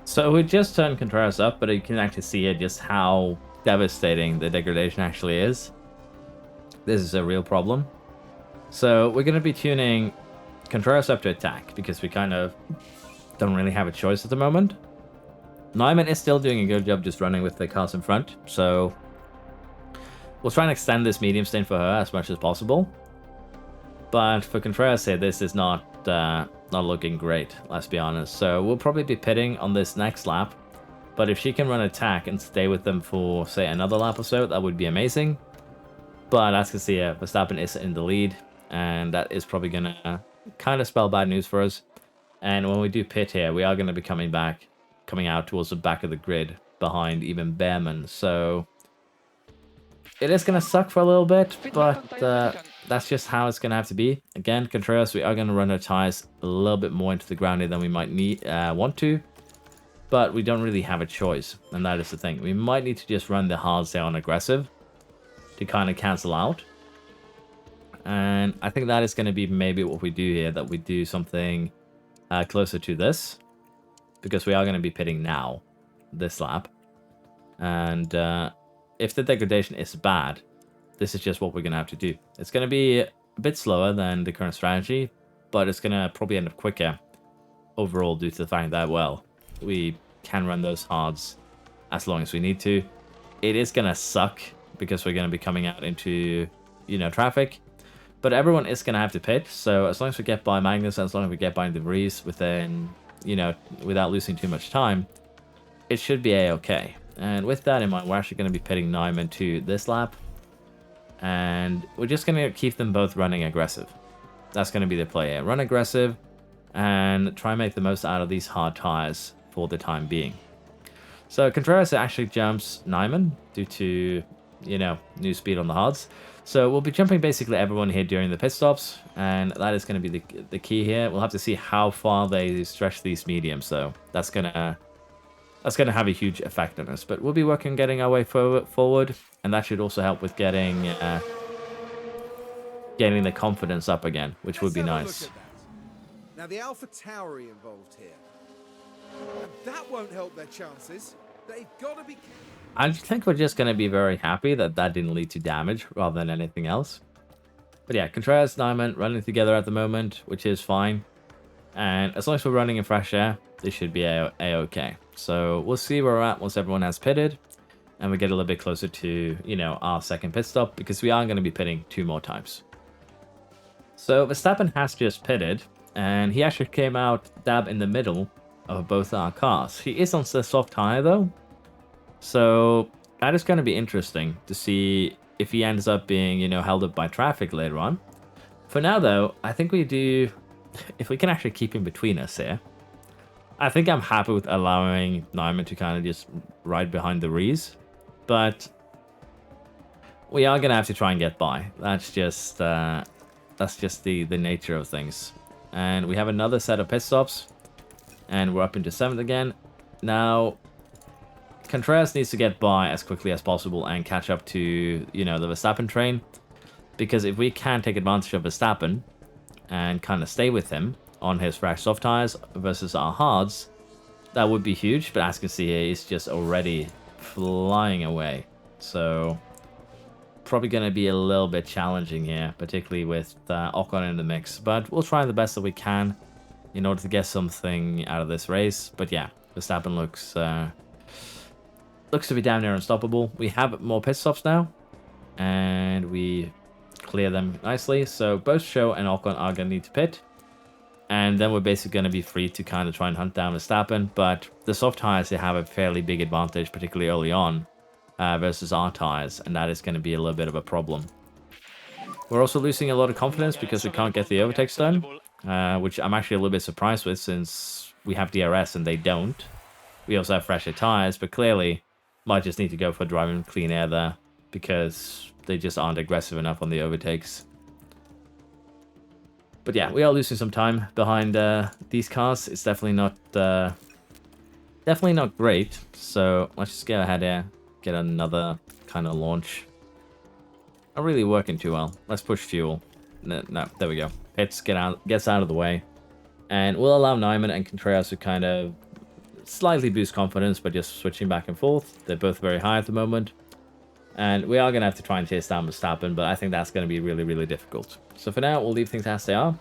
So we just turned Contreras up. But you can actually see here just how devastating the degradation actually is. This is a real problem. So we're going to be tuning Contreras up to attack. Because we kind of don't really have a choice at the moment. Nyman is still doing a good job just running with the cars in front, so we'll try and extend this medium stint for her as much as possible. But for Contreras here, this is not looking great, let's be honest. So we'll probably be pitting on this next lap, but if she can run attack and stay with them for, say, another lap or so, that would be amazing. But as you can see, Verstappen is in the lead, and that is probably going to kind of spell bad news for us. And when we do pit here, we are going to be coming out towards the back of the grid behind even Behrman. So it is going to suck for a little bit, but that's just how it's going to have to be. Again, Contreras, we are going to run our tires a little bit more into the ground than we might want to, but we don't really have a choice, and that is the thing. We might need to just run the hards there on aggressive to kind of cancel out. And I think that is going to be maybe what we do here, that we do something closer to this. Because we are going to be pitting now, this lap. And if the degradation is bad, this is just what we're going to have to do. It's going to be a bit slower than the current strategy, but it's going to probably end up quicker overall due to the fact that, well, we can run those hards as long as we need to. It is going to suck because we're going to be coming out into, traffic. But everyone is going to have to pit, so as long as we get by Magnus, as long as we get by De Vries within... without losing too much time, it should be a-okay. And with that in mind, we're actually going to be pitting Nyman to this lap. And we're just going to keep them both running aggressive. That's going to be the play here. Run aggressive, and try and make the most out of these hard tires for the time being. So Contreras actually jumps Nyman due to, you know, new speed on the hards. So we'll be jumping basically everyone here during the pit stops, and that is going to be the key here. We'll have to see how far they stretch these mediums, so that's gonna have a huge effect on us. But we'll be working getting our way forward, and that should also help with getting the confidence up again, which would be nice. Now the Alpha Tauri involved here. And that won't help their chances. They've got to be... I think we're just going to be very happy that that didn't lead to damage rather than anything else. But yeah, Contreras, Nyman running together at the moment, which is fine. And as long as we're running in fresh air, this should be a-okay. So we'll see where we're at once everyone has pitted. And we get a little bit closer to, you know, our second pit stop, because we are going to be pitting 2 more times. So Verstappen has just pitted, and he actually came out dab in the middle of both our cars. He is on the soft tire though, so that is going to be interesting to see if he ends up being, you know, held up by traffic later on. For now though, I think we do, if we can actually keep him between us here, I think I'm happy with allowing Nyman to kind of just ride behind the Rees, but we are going to have to try and get by. That's just the nature of things. And we have another set of pit stops, and we're up into 7th again. Now, Contreras needs to get by as quickly as possible and catch up to, you know, the Verstappen train. Because if we can take advantage of Verstappen and kind of stay with him on his fresh soft tires versus our hards, that would be huge. But as you can see here, he's just already flying away. So, probably going to be a little bit challenging here, particularly with Ocon in the mix. But we'll try the best that we can in order to get something out of this race. But yeah, Verstappen looks to be damn near unstoppable. We have more pit stops now, and we clear them nicely. So both Show and Ocon are going to need to pit, and then we're basically going to be free to kind of try and hunt down Verstappen. But the soft tires, they have a fairly big advantage, particularly early on, versus our tires, and that is going to be a little bit of a problem. We're also losing a lot of confidence because we can't get the overtakes done, which I'm actually a little bit surprised with, since we have DRS and they don't. We also have fresher tires, but clearly might just need to go for driving clean air there, because they just aren't aggressive enough on the overtakes. But yeah, we are losing some time behind these cars. It's definitely not great. So let's just go ahead here, get another kind of launch. Not really working too well. Let's push fuel. No, there we go. Pits gets out of the way, and we'll allow Nyman and Contreras to kind of slightly boost confidence by just switching back and forth. They're both very high at the moment, and we are going to have to try and chase down Verstappen, but I think that's going to be really, really difficult. So for now, we'll leave things as they are,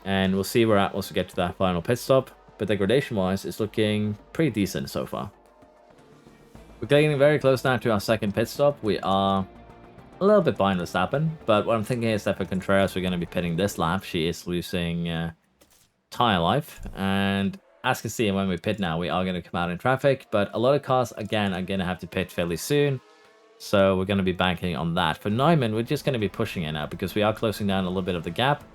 and we'll see where we're at once we get to that final pit stop. But degradation-wise, it's looking pretty decent so far. We're getting very close now to our second pit stop. We are a little bit behind Verstappen, but what I'm thinking is that for Contreras, we're going to be pitting this lap. She is losing tire life, and as you can see, when we pit now, we are going to come out in traffic, but a lot of cars, again, are going to have to pit fairly soon, so we're going to be banking on that. For Nyman, we're just going to be pushing it now, because we are closing down a little bit of the gap,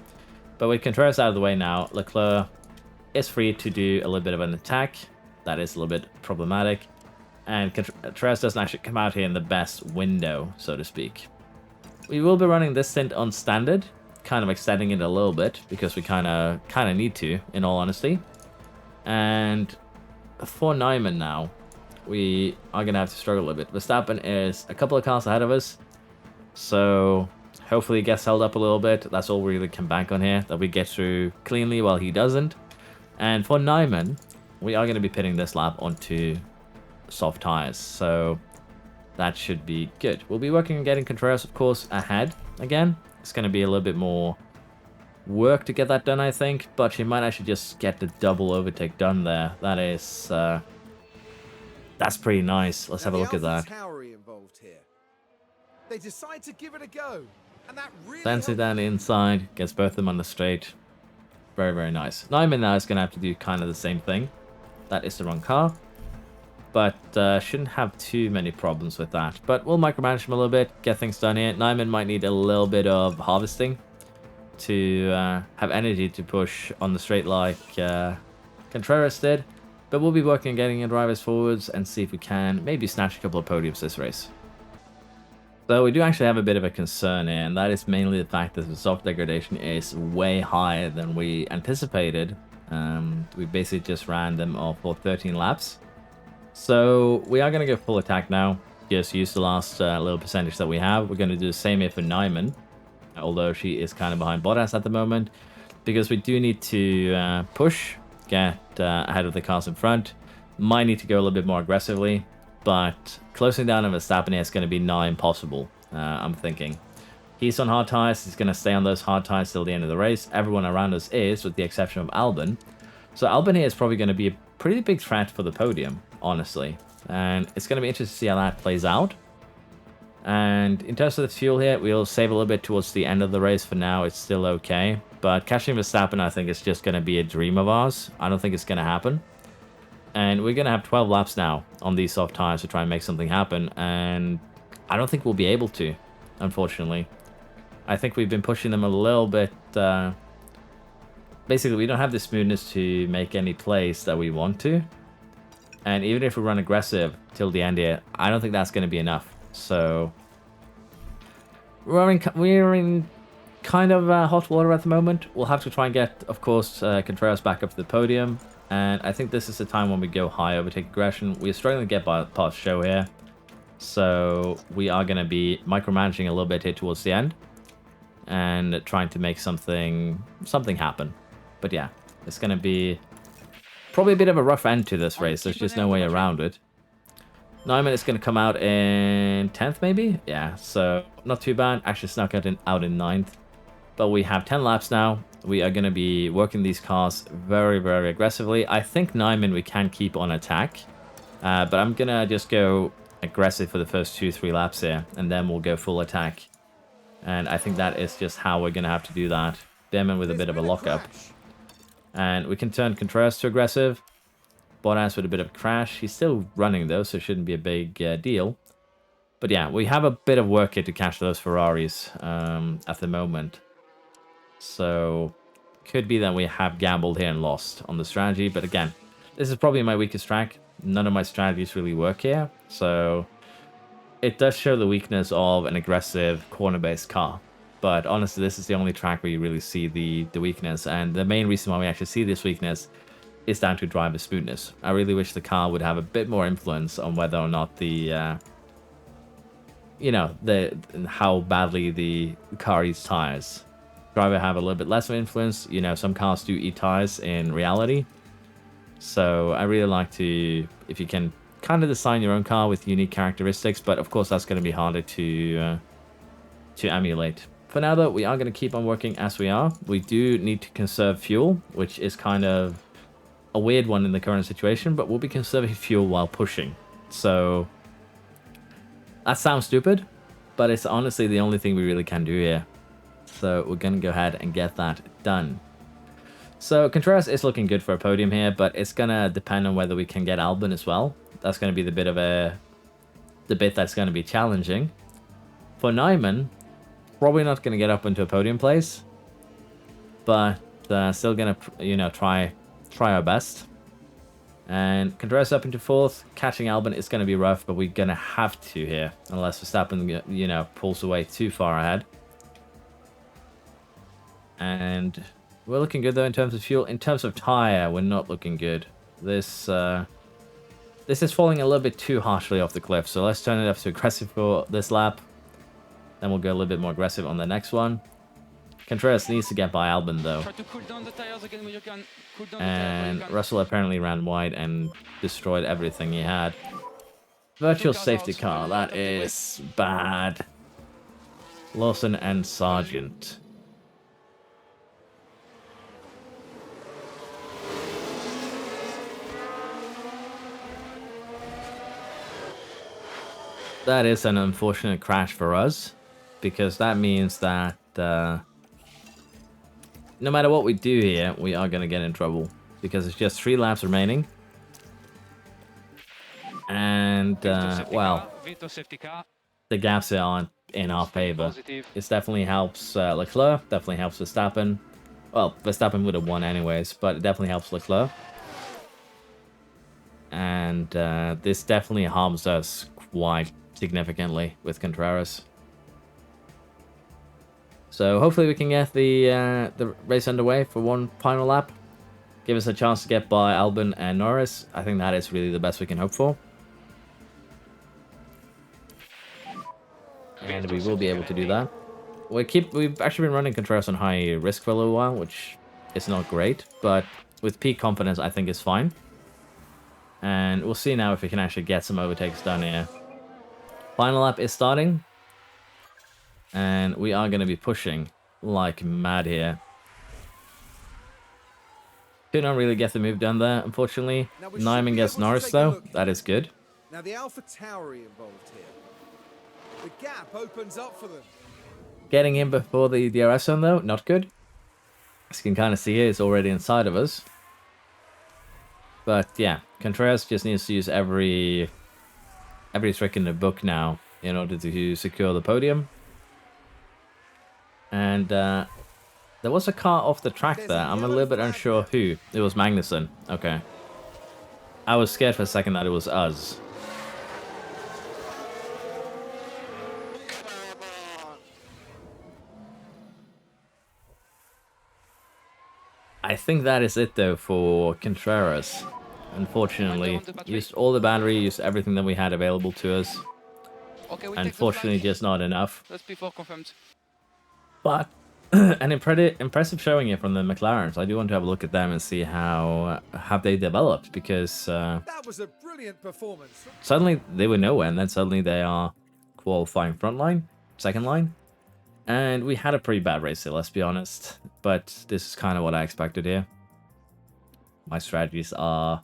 but with Contreras out of the way now, Leclerc is free to do a little bit of an attack. That is a little bit problematic, and Contreras doesn't actually come out here in the best window, so to speak. We will be running this stint on standard, kind of extending it a little bit, because we kind of need to, in all honesty. And for Nyman now, we are going to have to struggle a little bit. Verstappen is a couple of cars ahead of us, so hopefully he gets held up a little bit. That's all we really can bank on here, that we get through cleanly while he doesn't. And for Nyman, we are going to be pitting this lap onto soft tires, so that should be good. We'll be working on getting Contreras, of course, ahead again. It's going to be a little bit more work to get that done, I think, but she might actually just get the double overtake done there. That is, that's pretty nice. Let's have a look at that. Tauri involved here. They decide to give it a go, and that really Sends it down the inside, gets both of them on the straight. Very, very nice. Nyman now is going to have to do kind of the same thing. That is the wrong car, but shouldn't have too many problems with that. But we'll micromanage him a little bit, get things done here. Nyman might need a little bit of harvesting, to have energy to push on the straight like Contreras did. But we'll be working on getting in drivers forwards and see if we can maybe snatch a couple of podiums this race. So we do actually have a bit of a concern here, and that is mainly the fact that the soft degradation is way higher than we anticipated. We basically just ran them all for 13 laps. So we are going to go full attack now. Just use the last little percentage that we have. We're going to do the same here for Nyman, although she is kind of behind Bottas at the moment, because we do need to push, get ahead of the cars in front. Might need to go a little bit more aggressively, but closing down on Verstappen here is going to be nigh impossible, I'm thinking. He's on hard tires. He's going to stay on those hard tires till the end of the race. Everyone around us is, with the exception of Albon. So Albon here is probably going to be a pretty big threat for the podium, honestly. And it's going to be interesting to see how that plays out. And in terms of the fuel here, we'll save a little bit towards the end of the race. For now, it's still okay. But catching Verstappen, I think, is just going to be a dream of ours. I don't think it's going to happen. And we're going to have 12 laps now on these soft tires to try and make something happen. And I don't think we'll be able to, unfortunately. I think we've been pushing them a little bit. Basically, we don't have the smoothness to make any plays that we want to. And even if we run aggressive till the end here, I don't think that's going to be enough. So we're in kind of hot water at the moment. We'll have to try and get, of course, Contreras back up to the podium. And I think this is the time when we go high, overtake aggression. We're struggling to get past show here. So we are going to be micromanaging a little bit here towards the end. And trying to make something happen. But yeah, it's going to be probably a bit of a rough end to this race. There's just no way around it. Nyman is going to come out in 10th, maybe? Yeah, so not too bad. Actually snuck out in 9th. But we have 10 laps now. We are going to be working these cars very, very aggressively. I think Nyman we can keep on attack. But I'm going to just go aggressive for the first 2-3 laps here. And then we'll go full attack. And I think that is just how we're going to have to do that. Behrman with a bit of a lockup. And we can turn Contreras to aggressive. Bottas with a bit of a crash. He's still running though, so it shouldn't be a big deal. But yeah, we have a bit of work here to catch those Ferraris at the moment. So could be that we have gambled here and lost on the strategy. But again, this is probably my weakest track. None of my strategies really work here. So it does show the weakness of an aggressive corner-based car. But honestly, this is the only track where you really see the weakness. And the main reason why we actually see this weakness is down to driver smoothness. I really wish the car would have a bit more influence on whether or not the, how badly the car eats tires. Driver have a little bit less of influence. You know, some cars do eat tires in reality. So I really like to, if you can kind of design your own car with unique characteristics, but of course that's going to be harder to emulate. For now though, we are going to keep on working as we are. We do need to conserve fuel, which is kind of a weird one in the current situation, but we'll be conserving fuel while pushing. So that sounds stupid, but it's honestly the only thing we really can do here. So we're going to go ahead and get that done. So Contreras is looking good for a podium here, but it's going to depend on whether we can get Albon as well. That's going to be the bit that's going to be challenging. For Nyman, probably not going to get up into a podium place, but still going to, try our best. And Contreras up into 4th. Catching Albon is going to be rough, but we're going to have to here, unless Verstappen, pulls away too far ahead. And we're looking good though in terms of fuel. In terms of tire, we're not looking good. This is falling a little bit too harshly off the cliff, so let's turn it up to aggressive for this lap. Then we'll go a little bit more aggressive on the next one. Contreras needs to get by Albon though. And Russell apparently ran wide and destroyed everything he had. Virtual safety car, that is bad. Lawson and Sargent. That is an unfortunate crash for us, because that means that no matter what we do here, we are going to get in trouble, because it's just 3 laps remaining. And, well, the gaps here aren't in our favor. Positive. This definitely helps Leclerc, definitely helps Verstappen. Well, Verstappen would have won anyways, but it definitely helps Leclerc. And this definitely harms us quite significantly with Contreras. So hopefully we can get the race underway for one final lap. Give us a chance to get by Albon and Norris. I think that is really the best we can hope for. And we will be able to do that. We've actually been running Contreras on high risk for a little while, which is not great, but with peak confidence I think it's fine. And we'll see now if we can actually get some overtakes done here. Final lap is starting. And we are going to be pushing like mad here. Could not really get the move done there, unfortunately. Nyman gets Norris though. That is good. Now the Alpha Tauri involved here. The gap opens up for them. Getting in before the DRS zone though, not good. As you can kind of see here, it's already inside of us. But yeah, Contreras just needs to use every trick in the book now in order to secure the podium. And there was a car off the track there. I'm a little bit unsure who. It was Magnussen. Okay. I was scared for a second that it was us. I think that is it though for Contreras. Unfortunately, used all the battery, used everything that we had available to us. Okay, Unfortunately, just not enough. That's before confirmed. But an impressive showing here from the McLarens. I do want to have a look at them and see how have they developed, because That was a brilliant performance. suddenly they were nowhere, and then suddenly they are qualifying front line, second line. And we had a pretty bad race here, let's be honest. But this is kind of what I expected here. My strategies are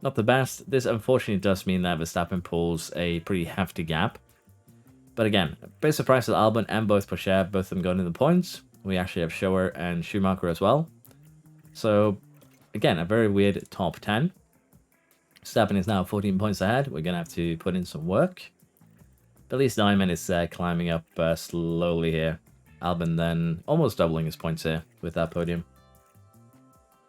not the best. This unfortunately does mean that Verstappen pulls a pretty hefty gap. But again, a bit surprised with Albon and both Pocher, both of them going to the points. We actually have Schoer and Schumacher as well. So, again, a very weird top 10. Verstappen is now 14 points ahead. We're going to have to put in some work. But at least Nyman is climbing up slowly here. Albon then almost doubling his points here with that podium.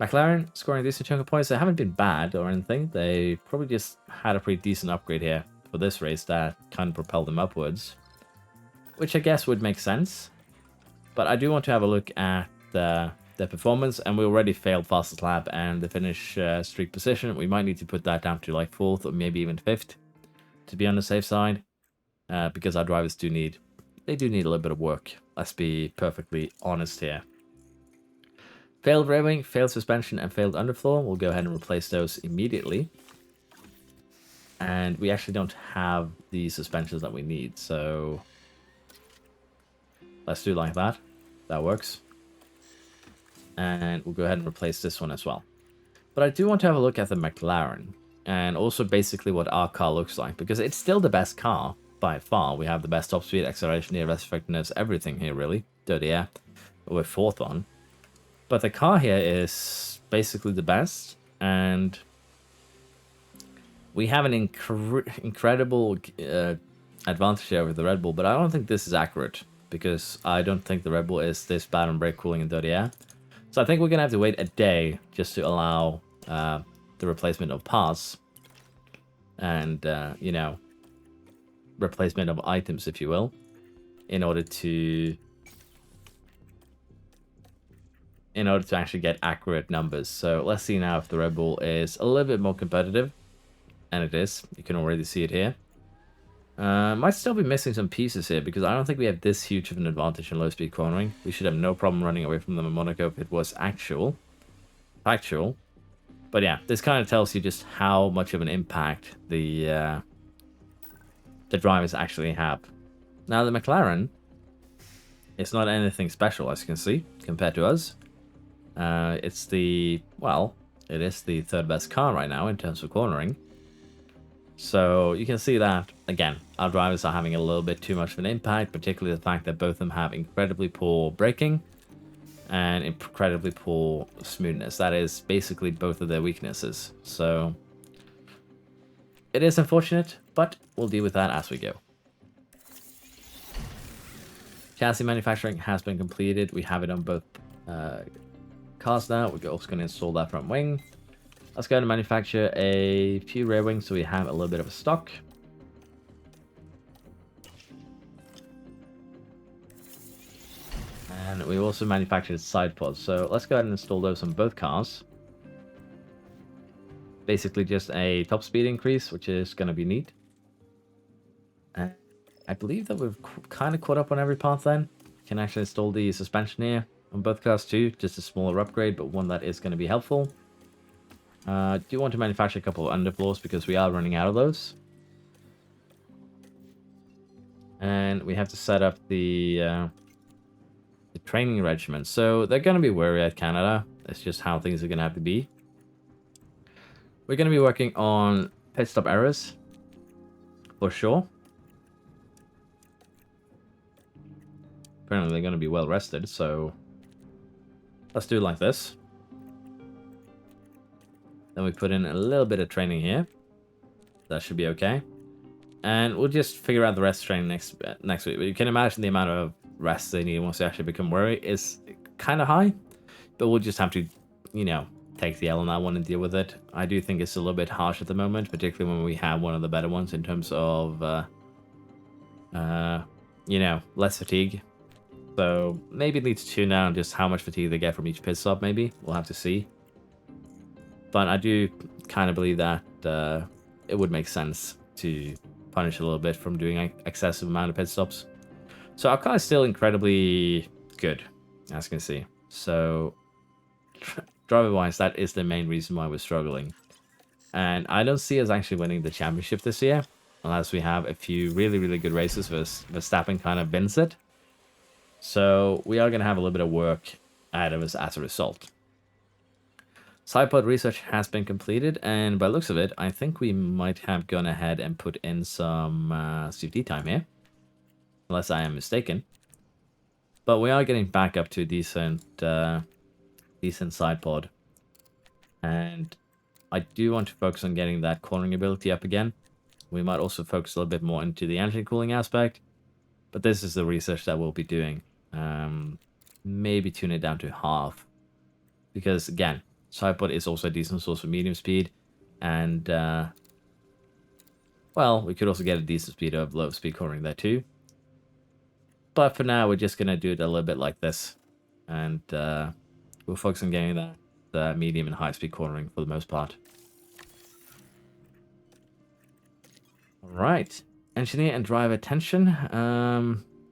McLaren scoring a decent chunk of points. They haven't been bad or anything. They probably just had a pretty decent upgrade here for this race that kind of propelled them upwards, which I guess would make sense. But I do want to have a look at their performance, and we already failed fastest lap and the finish streak position. We might need to put that down to like 4th or maybe even 5th to be on the safe side, because our drivers do need a little bit of work. Let's be perfectly honest here. Failed railing, failed suspension, and failed underfloor. We'll go ahead and replace those immediately. And we actually don't have the suspensions that we need, so let's do like that. That works. And we'll go ahead and replace this one as well. But I do want to have a look at the McLaren, and also basically what our car looks like, because it's still the best car by far. We have the best top speed, acceleration, DRS effectiveness, everything here really. Dirty air, we're 4th on. But the car here is basically the best, and we have an incredible advantage over the Red Bull, but I don't think this is accurate, because I don't think the Red Bull is this bad on brake cooling and dirty air. So I think we're going to have to wait a day just to allow the replacement of parts and, you know, replacement of items, if you will, in order to actually get accurate numbers. So let's see now if the Red Bull is a little bit more competitive. And it is. You can already see it here. Might still be missing some pieces here, because I don't think we have this huge of an advantage in low-speed cornering. We should have no problem running away from them in Monaco if it was factual. But yeah, this kind of tells you just how much of an impact the drivers actually have. Now, the McLaren, it's not anything special, as you can see, compared to us. It is the 3rd best car right now in terms of cornering. So you can see that, again, our drivers are having a little bit too much of an impact, particularly the fact that both of them have incredibly poor braking and incredibly poor smoothness. That is basically both of their weaknesses. So it is unfortunate, but we'll deal with that as we go. Chassis manufacturing has been completed. We have it on both cars now. We're also going to install that front wing. Let's go and manufacture a few rear wings so we have a little bit of a stock. And we also manufactured side pods. So let's go ahead and install those on both cars. Basically just a top speed increase, which is going to be neat. And I believe that we've kind of caught up on every part then. Can actually install the suspension here on both cars too. Just a smaller upgrade, but one that is going to be helpful. Do you want to manufacture a couple of underfloors because we are running out of those. And we have to set up the training regiment. So they're going to be wary at Canada. It's just how things are going to have to be. We're going to be working on pit stop errors for sure. Apparently they're going to be well rested, so let's do it like this. Then we put in a little bit of training here. That should be okay. And we'll just figure out the rest training next week. You can imagine the amount of rest they need once they actually become wary is kind of high. But we'll just have to, you know, take the L on that one and deal with it. I do think it's a little bit harsh at the moment, particularly when we have one of the better ones in terms of, you know, less fatigue. So maybe it needs to tune down just how much fatigue they get from each pit stop, maybe. We'll have to see. But I do kind of believe that it would make sense to punish a little bit from doing excessive amount of pit stops. So our car is still incredibly good, as you can see. So driver-wise, that is the main reason why we're struggling. And I don't see us actually winning the championship this year, unless we have a few really, really good races where Verstappen kind of wins it. So we are going to have a little bit of work out of us as a result. Sidepod research has been completed, and by the looks of it, I think we might have gone ahead and put in some CFD time here. Unless I am mistaken. But we are getting back up to a decent sidepod. And I do want to focus on getting that cornering ability up again. We might also focus a little bit more into the engine cooling aspect. But this is the research that we'll be doing. Maybe tune it down to half. Because again, sidepod is also a decent source of medium speed. And, well, we could also get a decent speed of low speed cornering there too. But for now, we're just going to do it a little bit like this. And we'll focus on getting that medium and high speed cornering for the most part. Alright. Engineer and driver tension.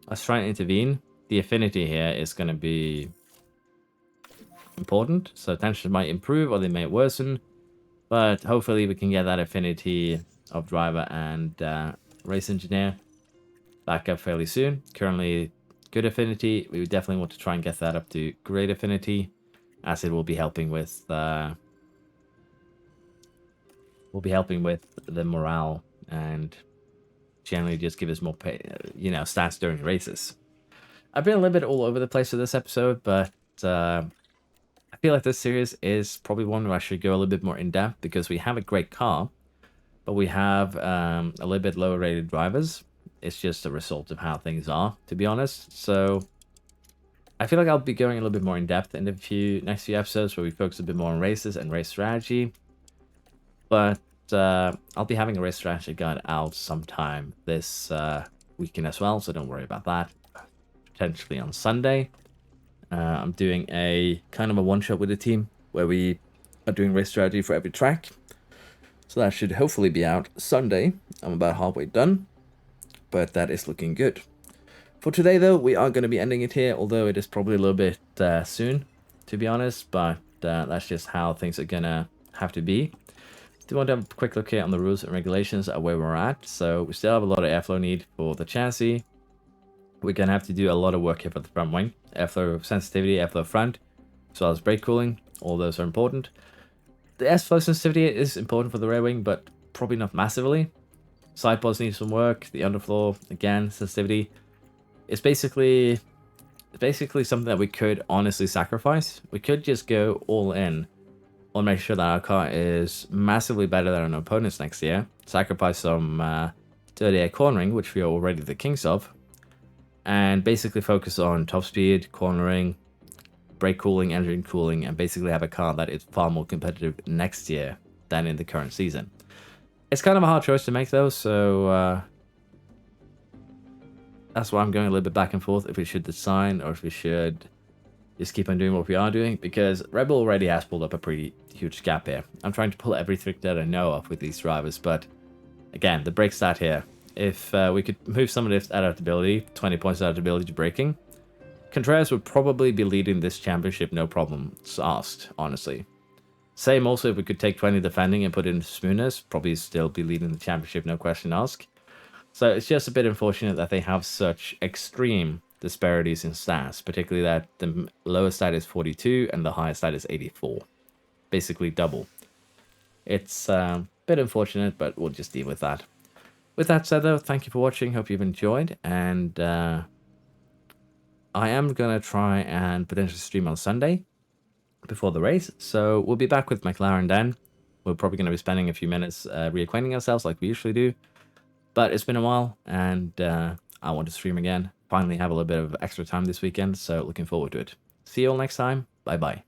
Let's try and intervene. The affinity here is going to be important. So tension might improve or they may worsen. But hopefully we can get that affinity of driver and race engineer back up fairly soon. Currently good affinity. We would definitely want to try and get that up to great affinity, as it will be helping with the morale and generally just give us more you know, stats during races. I've been a little bit all over the place with this episode, but I feel like this series is probably one where I should go a little bit more in depth, because we have a great car, but we have a little bit lower rated drivers. It's just a result of how things are, to be honest. So I feel like I'll be going a little bit more in depth in the next few episodes, where we focus a bit more on races and race strategy. But I'll be having a race strategy guide out sometime this weekend as well, so don't worry about that. Potentially on Sunday. I'm doing a kind of a one-shot with the team, where we are doing race strategy for every track. So that should hopefully be out Sunday. I'm about halfway done. But that is looking good. For today, though, we are going to be ending it here, although it is probably a little bit soon, to be honest. But that's just how things are going to have to be. Do want to have a quick look here on the rules and regulations at where we're at. So we still have a lot of airflow need for the chassis. We're going to have to do a lot of work here for the front wing. Airflow sensitivity, airflow front, as well as brake cooling. All those are important. The airflow sensitivity is important for the rear wing, but probably not massively. Side pods need some work. The underfloor, again, sensitivity. It's basically something that we could honestly sacrifice. We could just go all in on make sure that our car is massively better than our opponents next year. Sacrifice some dirty air cornering, which we are already the kings of. and basically focus on top speed, cornering, brake cooling, engine cooling, and basically have a car that is far more competitive next year than in the current season. It's kind of a hard choice to make though, so that's why I'm going a little bit back and forth if we should design or if we should just keep on doing what we are doing, because Red Bull already has pulled up a pretty huge gap here. I'm trying to pull everything that I know of with these drivers, but again, the brake stat here. If we could move some of this adaptability, 20 points adaptability to braking, Contreras would probably be leading this championship, no problems asked, honestly. Same also if we could take 20 defending and put it into smoothness, probably still be leading the championship, no question asked. So it's just a bit unfortunate that they have such extreme disparities in stats, particularly that the lowest stat is 42 and the highest stat is 84. Basically double. It's a bit unfortunate, but we'll just deal with that. With that said though, thank you for watching, hope you've enjoyed, and I am going to try and potentially stream on Sunday before the race, so we'll be back with McLaren then. We're probably going to be spending a few minutes reacquainting ourselves like we usually do, but it's been a while, and I want to stream again. Finally have a little bit of extra time this weekend, so looking forward to it. See you all next time. Bye bye.